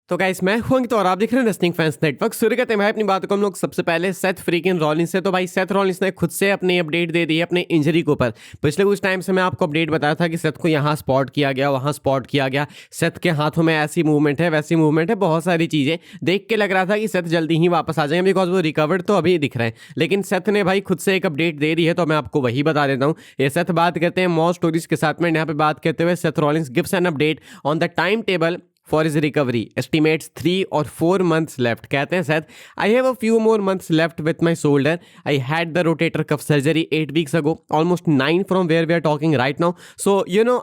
तो गाइस मैं हूं अंकित और आप देख रहे हैं रेसलिंग फैंस नेटवर्क। शुरू करते हैं भाई अपनी बातों को हम लोग सबसे पहले सेथ फ्रीकिन रॉलिंस से। तो भाई सेथ रॉलिंस ने खुद से अपनी अपडेट दे दी है अपने इंजरी के ऊपर। पिछले कुछ टाइम से मैं आपको अपडेट बताया था कि सेथ को यहाँ स्पॉट किया गया, वहाँ स्पॉट किया गया, सेथ के हाथों में ऐसी मूवमेंट है वैसी मूवमेंट है, बहुत सारी चीज़ें देख के लग रहा था कि सेथ जल्दी ही वापस आ जाएंगे बिकॉज वो रिकवर्ड तो अभी दिख रहे हैं। लेकिन सेथ ने भाई खुद से एक अपडेट दे दी है तो मैं आपको वही बता देता हूँ। ये सेथ बात करते हैं मॉर स्टोरीज के साथ में। यहाँ पे बात करते हुए Seth Rollins gives an update on the time table for his recovery, estimates 3 or 4 months left. कहते हैं Seth, I have a few more months left with my shoulder. I had the rotator cuff surgery 8 weeks ago, almost 9 from where we are talking right now. So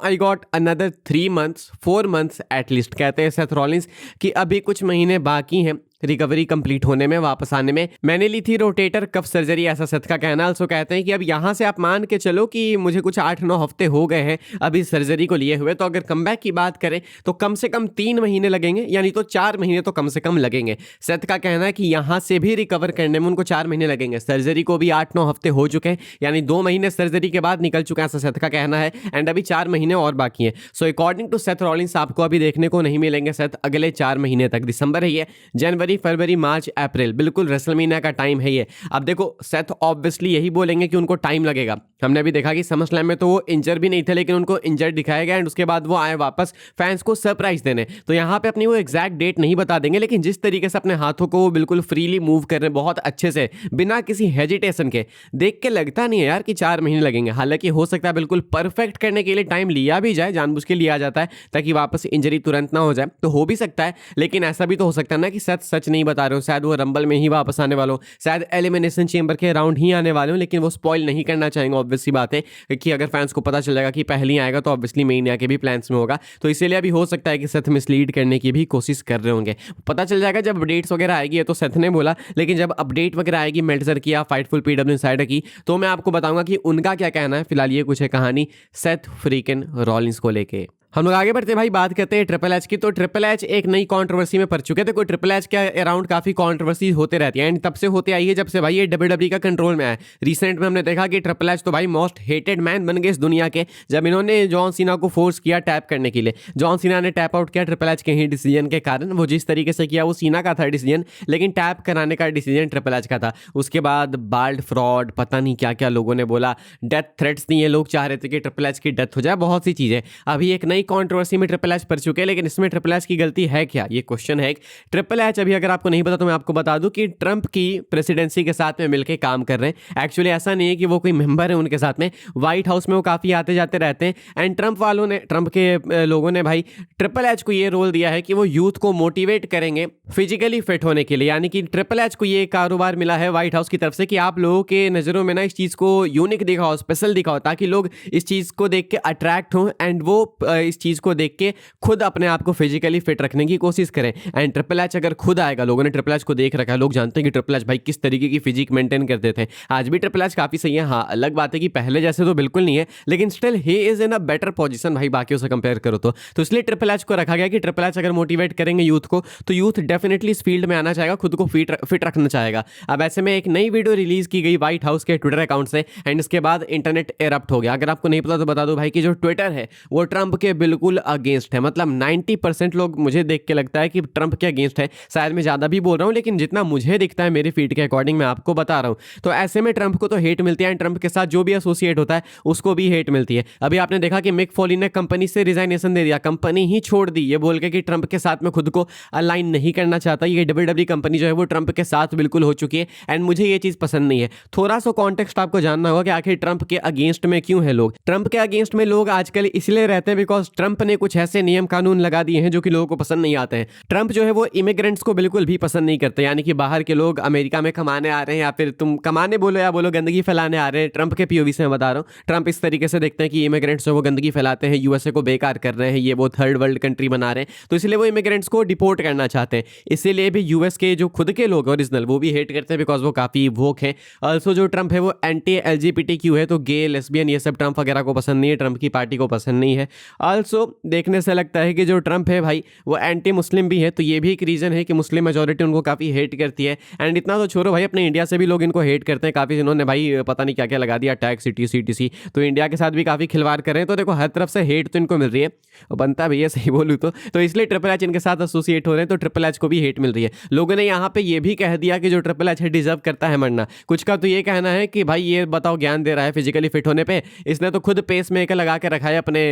I got another 3 months, 4 months at least. कहते हैं Seth Rollins कि अभी कुछ महीने बाकी हैं recovery complete होने में, वापस आने में। मैंने ली थी रोटेटर कफ सर्जरी, ऐसा सेथ का कहना। also कहते हैं कि अब यहाँ से आप मान के चलो कि मुझे कुछ 8-9 हफ्ते हो गए हैं अभी सर्जरी को लिए हुए। तो अगर कमबैक की बात करें तो कम से कम 3 महीने लगेंगे, यानी तो 4 महीने तो कम से कम लगेंगे। सेथ का कहना है कि यहाँ से भी रिकवर करने में उनको 4 महीने लगेंगे। सर्जरी को भी 8-9 हफ्ते हो चुके हैं, यानी 2 महीने सर्जरी के बाद निकल चुके हैं, ऐसा सेथ का कहना है। एंड अभी 4 महीने और बाकी हैं। So according to Seth Rollins आपको अभी देखने को नहीं मिलेंगे सेथ अगले 4 महीने तक। दिसंबर है ये, जनवरी, फरवरी, मार्च, अप्रैल, बिल्कुल रेसलमेनिया का टाइम है ये। अब देखो सेथ ऑब्वियसली यही बोलेंगे कि उनको टाइम लगेगा। हमने अभी देखा कि समरस्लैम में तो वो इंजर भी नहीं थे, लेकिन उनको इंजर्ड दिखाया गया एंड उसके बाद वो आए वापस फैंस को सरप्राइज देने। तो यहाँ पे अपनी वो एग्जैक्ट डेट नहीं बता देंगे, लेकिन जिस तरीके से अपने हाथों को वो बिल्कुल फ्रीली मूव कर रहे हैं, बहुत अच्छे से, बिना किसी हेजिटेशन के, देख के लगता नहीं है यार कि 4 महीने लगेंगे। हालांकि हो सकता है बिल्कुल परफेक्ट करने के लिए टाइम लिया भी जाए, जानबूझ के लिया जाता है ताकि वापस इंजरी तुरंत ना हो जाए, तो हो भी सकता है। लेकिन ऐसा भी तो हो सकता है ना कि सेथ सच नहीं बता रहे हो, शायद वो रंबल में ही वापस आने वालों, शायद एलिमिनेशन चेंबर के राउंड ही आने वाले हो, लेकिन वो स्पॉइल नहीं करना चाहेंगे। ऑब्वियस सी बात है कि अगर फैंस को पता चल जाएगा कि पहले ही आएगा तो ऑब्वियसली मेनिया के भी प्लान्स में होगा। तो इसीलिए अभी हो सकता है कि सेथ मिसलीड करने की भी कोशिश कर रहे होंगे। पता चल जाएगा जब अपडेट्स वगैरह आएगी, ये तो सेथ ने बोला, लेकिन जब अपडेट वगैरह आएगी मेल्टजर की या फाइटफुल पीडब्ल्यू इनसाइडर की, तो मैं आपको बताऊंगा कि उनका क्या कहना है। फिलहाल ये कुछ है कहानी सेथ फ्रीकिन रॉलिंस को लेके। हम लोग आगे बढ़ते हैं भाई, बात करते हैं ट्रिपल एच की। तो ट्रिपल एच एक नई कंट्रोवर्सी में पड़ चुके थे। कोई ट्रिपल एच के अराउंड काफी कंट्रोवर्सी होते रहती है एंड तब से होते आई है जब से भाई ये डब्ल्यूडब्ल्यूई का कंट्रोल में आया। रिसेंट में हमने देखा कि ट्रिपल एच तो भाई मोस्ट हेटेड मैन बन गए इस दुनिया के, जब इन्होंने जॉन सीना को फोर्स किया टैप करने के लिए। जॉन सीना ने टैप आउट किया ट्रिपल एच के ही डिसीजन के कारण। वो जिस तरीके से किया वो सीना का था डिसीजन, लेकिन टैप कराने का डिसीजन ट्रिपल एच का था। उसके बाद बाल्ड फ्रॉड, पता नहीं क्या क्या लोगों ने बोला, डेथ थ्रेट्स दिए, लोग चाह रहे थे कि ट्रिपल एच की डेथ हो जाए, बहुत सी चीजें। अभी एक नई कंट्रोवर्सी में ट्रिपल एच पड़ चुके हैं, लेकिन इसमें ट्रिपल एच की गलती है क्या, ये क्वेश्चन है। ट्रिपल एच अभी अगर आपको नहीं पता तो मैं आपको बता दूं कि ट्रंप की प्रेसिडेंसी के साथ में मिलकर काम कर रहे हैं। एक्चुअली ऐसा नहीं है कि वो कोई मेंबर है उनके साथ में, व्हाइट हाउस में वो काफी आते जाते रहते हैं। एंड ट्रंप के लोगों ने भाई ट्रिपल एच को ये रोल दिया है कि वो यूथ को मोटिवेट करेंगे फिजिकली फिट होने के लिए। यानी कि ट्रिपल एच को ये कारोबार मिला है व्हाइट हाउस की तरफ से कि आप लोगों के नजरों में ना इस चीज को यूनिक दिखाओ, स्पेशल दिखाओ, ताकि लोग इस चीज को देख के अट्रैक्ट हों एंड वो इस चीज को देख के खुद अपने आप को फिजिकली फिट रखने की कोशिश करें। एंड ट्रिपल एच अगर खुद आएगा, लोगों ने ट्रिपल एच को देख रखा है, लोग जानते हैं कि ट्रिपल एच भाई किस तरीके की फिजिक मेंटेन करते थे। आज भी ट्रिपल एच काफी सही है, हाँ अलग बात है कि पहले जैसे तो बिल्कुल नहीं है, लेकिन still he is in a better position भाई बाकियों से कंपेयर करो तो इसलिए ट्रिपल एच को रखा गया कि ट्रिपल एच अगर मोटिवेट करेंगे यूथ को तो यूथ डेफिनेटली इस फील्ड में आना चाहेगा, खुद को फिट रखना चाहेगा। अब ऐसे में एक नई वीडियो रिलीज की गई व्हाइट हाउस के ट्विटर अकाउंट से एंड इसके बाद इंटरनेट एरप्ट हो गया। अगर आपको नहीं पता तो बता दो भाई कि जो ट्विटर है वो ट्रंप के बिल्कुल अगेंस्ट है। मतलब 90% लोग, मुझे देख के लगता है कि ट्रंप के अगेंस्ट है। शायद मैं ज्यादा भी बोल रहा हूं, लेकिन जितना मुझे दिखता है मेरे फीड के अकॉर्डिंग मैं आपको बता रहा हूं। तो ऐसे में ट्रंप को तो हेट मिलती है, ट्रंप के साथ जो भी एसोसिएट होता है उसको भी हेट मिलती है। अभी आपने देखा कि मिक फॉली ने कंपनी से रिजाइनेशन दे दिया, कंपनी ही छोड़ दी, ये बोल के कि ट्रंप के साथ में खुद को अलाइन नहीं करना चाहता। ये डब्ल्यूडब्ल्यूई कंपनी जो है वो ट्रंप के साथ बिल्कुल हो चुकी है एंड मुझे ये चीज पसंद नहीं है। थोड़ा सा कॉन्टेक्स्ट आपको जानना होगा कि आखिर ट्रंप के अगेंस्ट में क्यों है लोग। ट्रंप के अगेंस्ट में लोग आजकल इसलिए रहते हैं बिकॉज ट्रंप ने कुछ ऐसे नियम कानून लगा दिए हैं जो कि लोगों को पसंद नहीं आते हैं। ट्रंप जो है वो इमिग्रेंट्स को बिल्कुल भी पसंद नहीं करते, यानी कि बाहर के लोग अमेरिका में कमाने आ रहे हैं, या फिर तुम कमाने बोलो या बोलो गंदगी फैलाने आ रहे हैं। ट्रंप के पीओवी से मैं बता रहा हूँ, ट्रंप इस तरीके से देखते हैं कि इमिग्रेंट्स जो वो गंदगी फैलाते हैं, यूएसए को बेकार कर रहे हैं, ये वो थर्ड वर्ल्ड कंट्री बना रहे हैं, तो इसलिए वो इमिग्रेंट्स को डिपोर्ट करना चाहते हैं। इसीलिए भी यूएस के जो खुद के लोग ओरिजिनल वो भी हेट करते हैं बिकॉज वो काफी वोक हैं। ऑल्सो जो ट्रंप है वो एंटी एलजीबीटीक्यू है, तो गे, लेस्बियन, ये सब ट्रंप वगैरह को पसंद नहीं है, ट्रंप की पार्टी को पसंद नहीं है। ऑल्सो देखने से लगता है कि जो ट्रंप है भाई वो एंटी मुस्लिम भी है, तो ये भी एक रीज़न है कि मुस्लिम मेजोरिटी उनको काफ़ी हेट करती है। एंड इतना तो छोड़ो भाई, अपने इंडिया से भी लोग इनको हेट करते हैं काफ़ी, जिन्होंने भाई पता नहीं क्या क्या लगा दिया, टैक्स CTC, तो इंडिया के साथ भी काफ़ी खिलवाड़ कर रहे हैं। तो देखो हर तरफ से हेट तो इनको मिल रही है, और बनता भी है सही बोलूँ तो इसलिए ट्रिपल एच इनके साथ एसोसिएट हो रहे हैं, तो ट्रिपल एच को भी हेट मिल रही है। लोगों ने यहाँ पे ये भी कह दिया कि जो ट्रिपल एच है डिजर्व करता है मरना। कुछ का तो ये कहना है कि भाई ये बताओ ज्ञान दे रहा है फिजिकली फिट होने पे, इसने तो खुद पेस मेकर लगा के रखा है अपने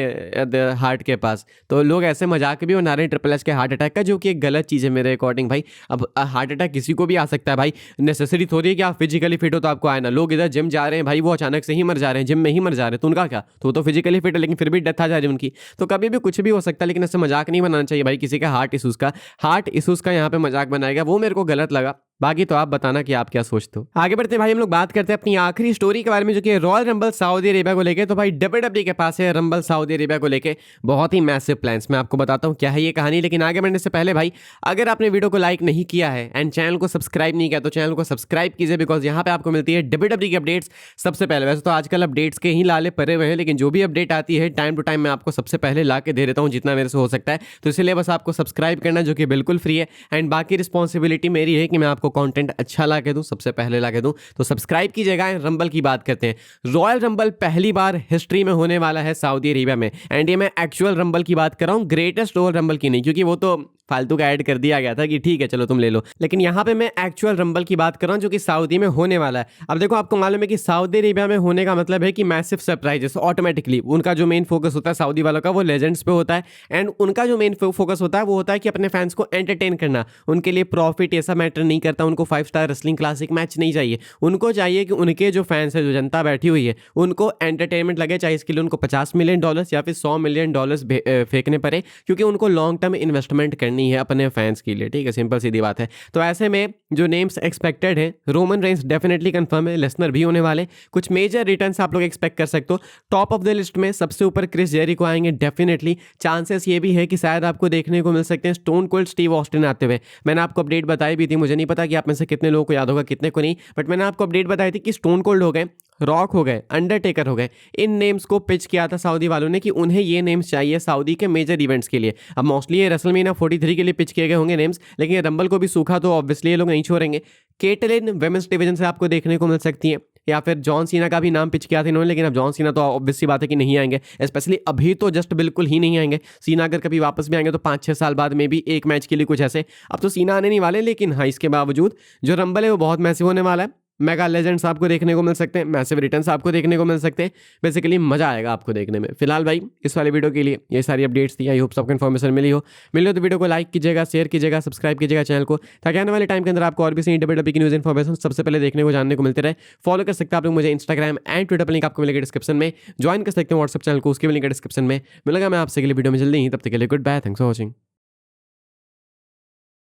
हार्ट के पास। तो लोग ऐसे मजाक भी बना रहे हैं ट्रिपल एच के हार्ट अटैक का, जो कि एक गलत चीज़ है मेरे अकॉर्डिंग भाई। अब हार्ट अटैक किसी को भी आ सकता है भाई, नेसेसरी थोड़ी है कि आप फिजिकली फिट हो तो आपको आए ना। लोग इधर जिम जा रहे हैं भाई, वो अचानक से ही मर जा रहे हैं, जिम में ही मर जा रहे हैं, तो उनका क्या, तो फिजिकली फिट है लेकिन फिर भी डेथ आ जा रही है उनकी। तो कभी भी कुछ भी हो सकता है, लेकिन ऐसे मजाक नहीं बनाना चाहिए भाई किसी का हार्ट इशूज़ का यहाँ पे मजाक बनाएगा, वो मेरे को गलत लगा। बाकी तो आप बताना कि आप क्या सोचते हो। आगे बढ़ते हैं भाई, हम लोग बात करते हैं अपनी आखिरी स्टोरी के बारे में, जो कि रॉयल रंबल सऊदी अरेबिया को लेके। तो भाई WWE के पास है रंबल सऊदी अरेबिया को लेके बहुत ही मैसिव प्लान्स। मैं आपको बताता हूँ क्या है ये कहानी, लेकिन आगे बढ़ने से पहले भाई अगर आपने वीडियो को लाइक नहीं किया है एंड चैनल को सब्सक्राइब नहीं किया तो चैनल को सब्सक्राइब कीजिए, बिकॉज यहाँ पे आपको मिलती है WWE की अपडेट्स सबसे पहले। वैसे तो आजकल अपडेट्स के ही लाले पड़े हुए हैं, लेकिन जो भी अपडेट आती है टाइम टू टाइम मैं आपको सबसे पहले ला के दे देता हूँ जितना मेरे से हो सकता है। तो इसलिए बस आपको सब्सक्राइब करना, जो कि बिल्कुल फ्री है, एंड बाकी रिस्पॉन्सिबिलिटी मेरी है कि मैं आपको कॉन्टेंट अच्छा ला के दूं, सबसे पहले ला के दूं। तो सब्सक्राइब कीजिएगा। रंबल की बात करते हैं। रॉयल रंबल पहली बार हिस्ट्री में होने वाला है सऊदी अरेबिया में, एंड ये मैं एक्चुअल रंबल की बात कर रहा हूं, ग्रेटेस्ट रॉयल रंबल की नहीं, क्योंकि वो तो फालतू का ऐड कर दिया गया था कि ठीक है चलो तुम ले लो। लेकिन यहाँ पे मैं एक्चुअल रंबल की बात कर रहा हूँ जो कि सऊदी में होने वाला है। अब देखो आपको मालूम है कि सऊदी अरेबिया में होने का मतलब है कि मैसिव सरप्राइजेस। ऑटोमेटिकली उनका जो मेन फोकस होता है सऊदी वालों का, वो लेजेंड्स पे होता है, एंड उनका जो मेन फोकस होता है वो होता है कि अपने फैंस को एंटरटेन करना। उनके लिए प्रॉफिट ऐसा मैटर नहीं करता, उनको 5 स्टार रेसलिंग क्लासिक मैच नहीं चाहिए। उनको चाहिए कि उनके जो फैंस है, जो जनता बैठी हुई है, उनको एंटरटेनमेंट लगे, चाहे इसके लिए उनको $50 मिलियन या फिर $100 मिलियन फेंकने पड़े, क्योंकि उनको लॉन्ग टर्म इन्वेस्टमेंट करनी है अपने फैंस के लिए। ठीक है, सिंपल सीधी बात है। तो ऐसे में जो नेम्स एक्सपेक्टेड है, रोमन रेंस डेफिनेटली कंफर्म है, लेसनर भी होने वाले। कुछ मेजर रिटर्न्स आप लोग एक्सपेक्ट कर सकते हो। टॉप ऑफ द लिस्ट में सबसे ऊपर क्रिस जेरिको आएंगे डेफिनेटली। चांसेस ये भी है कि शायद आपको देखने को मिल सकते हैं स्टोन कोल्ड स्टीव ऑस्टिन आते हुए। मैंने आपको अपडेट बताई भी थी, मुझे नहीं पता कि आप में से कितने लोगों को याद होगा कितने को नहीं, बट मैंने आपको अपडेट बताई थी कि स्टोन कोल्ड हो गए, रॉक हो गए, अंडरटेकर हो गए। इन नेम्स को पिच किया था सऊदी वालों ने कि उन्हें ये नेम्स चाहिए सऊदी के मेजर इवेंट्स के लिए। अब मोस्टली ये रेसलमेनिया 43 के लिए पिच किए गए होंगे नेम्स, लेकिन ये रंबल को भी सूखा तो ऑब्वियसली ये लोग नहीं छोड़ेंगे। केटलिन वेमेंस डिवीजन से आपको देखने को मिल सकती है, या फिर जॉन सीना का भी नाम पिच किया था इन्होंने, लेकिन अब जॉन सीना तो ऑब्वियसली बात है कि नहीं आएंगे, स्पेशली अभी तो जस्ट बिल्कुल ही नहीं आएंगे। सीना अगर कभी वापस भी आएंगे तो 5-6 साल बाद में भी एक मैच के लिए कुछ ऐसे। अब तो सीना आने नहीं वाले, लेकिन हाँ इसके बावजूद जो रंबल है वो बहुत मैसिव होने वाला है। मेगा लेजेंड्स आपको देखने को मिल सकते हैं, मैसिव रिटर्न्स आपको देखने को मिल सकते हैं। बेसिकली मजा आएगा आपको देखने में। फिलहाल भाई इस वाले वीडियो के लिए ये सारी अपडेट्स थी। आई होप सबको इन्फॉर्मेशन मिली हो तो वीडियो को लाइक कीजिएगा, शेयर कीजिएगा, सब्सक्राइब कीजिएगा चैनल को, ताकि आने वाले टाइम के अंदर आपको और भी सही WWE की न्यूज़ इन्फॉर्मेशन सबसे पहले देखने को जानने को मिलते रहे। फॉलो कर सकते हैं आप लोग मुझे इंस्टाग्राम एंड ट्विटर पर, लिंक आपको मिलेगा डिस्क्रिप्शन में। ज्वाइन कर सकते हैं व्हाट्सएप चैनल को, उसके भी लिंक डिस्क्रिप्शन में। मिलेगा मैं आपसे अगली वीडियो में जल्दी ही, तब तक के लिए good bye, thanks for watching.